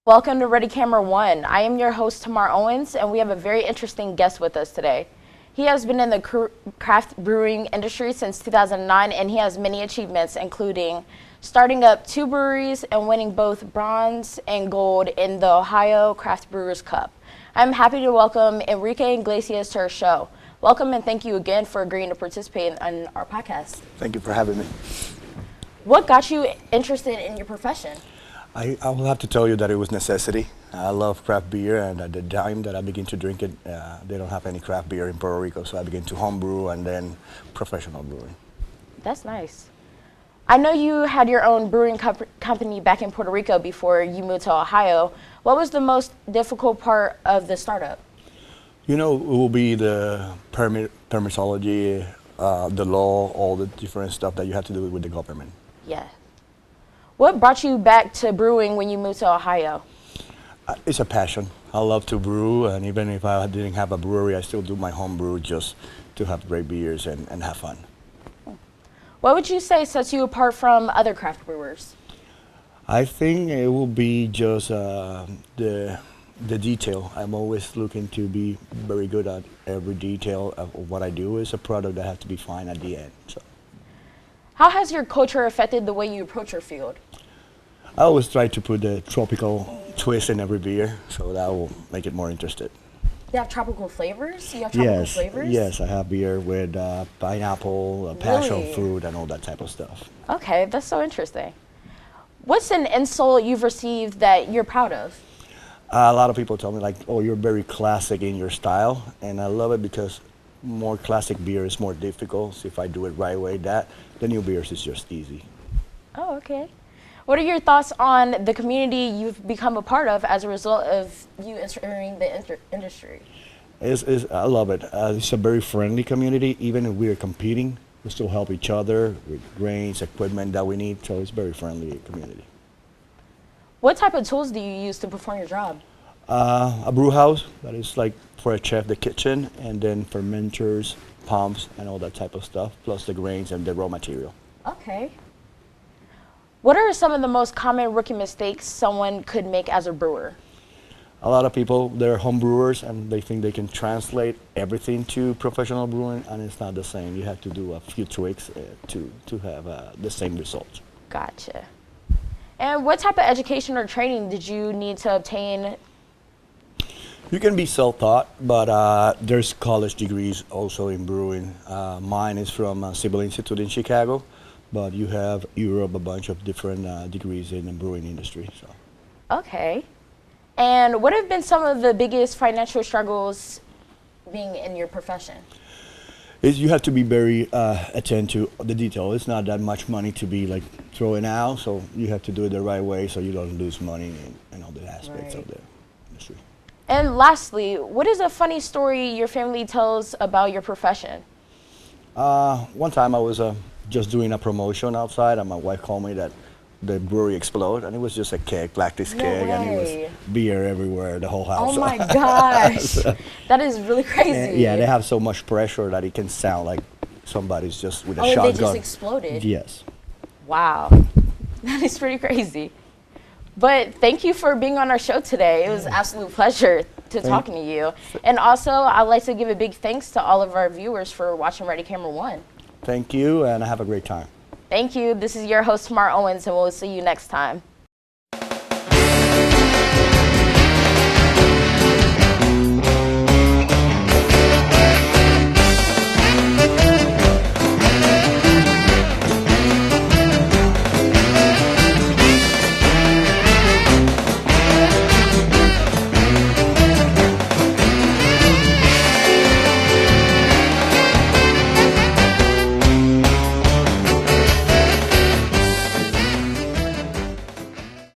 Welcome to Ready Camera 1. I am your host, Tamar Owens, and we have a very interesting guest with us today. He has been in the craft brewing industry since 2009, and he has many achievements, including starting up 2 breweries and winning both bronze and gold in the Ohio Craft Brewers Cup. I'm happy to welcome Enrique Iglesias to our show. Welcome, and thank you again for agreeing to participate in our podcast. Thank you for having me. What got you interested in your profession? I will have to tell you that it was necessity. I love craft beer, and at the time that I began to drink it, they don't have any craft beer in Puerto Rico, so I began to homebrew and then professional brewing. That's nice. I know you had your own brewing company back in Puerto Rico before you moved to Ohio. What was the most difficult part of the startup? You know, it will be the permitology, the law, all the different stuff that you have to do with the government. Yeah. What brought you back to brewing when you moved to Ohio? It's a passion. I love to brew, and even if I didn't have a brewery, I still do my home brew just to have great beers and have fun. What would you say sets you apart from other craft brewers? I think it will be just the detail. I'm always looking to be very good at every detail of what I do. It's a product that has to be fine at the end. So. How has your culture affected the way you approach your field? I always try to put the tropical twist in every beer, so that will make it more interesting. You have tropical flavors? You have tropical flavors? Yes, I have beer with pineapple, passion fruit, and all that type of stuff. Okay, that's so interesting. What's an insult you've received that you're proud of? A lot of people tell me, like, oh, you're very classic in your style, and I love it because more classic beer is more difficult. So if I do it right way, the new beers is just easy. Oh, okay. What are your thoughts on the community you've become a part of as a result of you entering the industry? I love it. It's a very friendly community. Even if we're competing, we still help each other with grains, equipment that we need. So it's a very friendly community. What type of tools do you use to perform your job? A brew house, that is like for a chef, the kitchen, and then fermenters, pumps, and all that type of stuff, plus the grains and the raw material. Okay. What are some of the most common rookie mistakes someone could make as a brewer? A lot of people, they're home brewers, and they think they can translate everything to professional brewing, and it's not the same. You have to do a few tweaks to have the same results. Gotcha. And what type of education or training did you need to obtain? You can be self-taught, but there's college degrees also in brewing. Mine is from Civil Institute in Chicago, but you have Europe, a bunch of different degrees in the brewing industry. So. Okay. And what have been some of the biggest financial struggles being in your profession? You have to be very attentive to the detail. It's not that much money to be like throwing out, so you have to do it the right way so you don't lose money and all the aspects of the industry. And lastly, what is a funny story your family tells about your profession? One time I was just doing a promotion outside, and my wife called me that the brewery exploded, and it was just a keg, practice keg, and it was beer everywhere, the whole house. Oh my gosh, that is really crazy. Yeah, they have so much pressure that it can sound like somebody's just with a shotgun. Oh, they just exploded? Yes. Wow, that is pretty crazy. But thank you for being on our show today. It was an absolute pleasure talking to you. And also, I'd like to give a big thanks to all of our viewers for watching Ready Camera 1. Thank you, and have a great time. Thank you. This is your host, Tamar Owens, and we'll see you next time.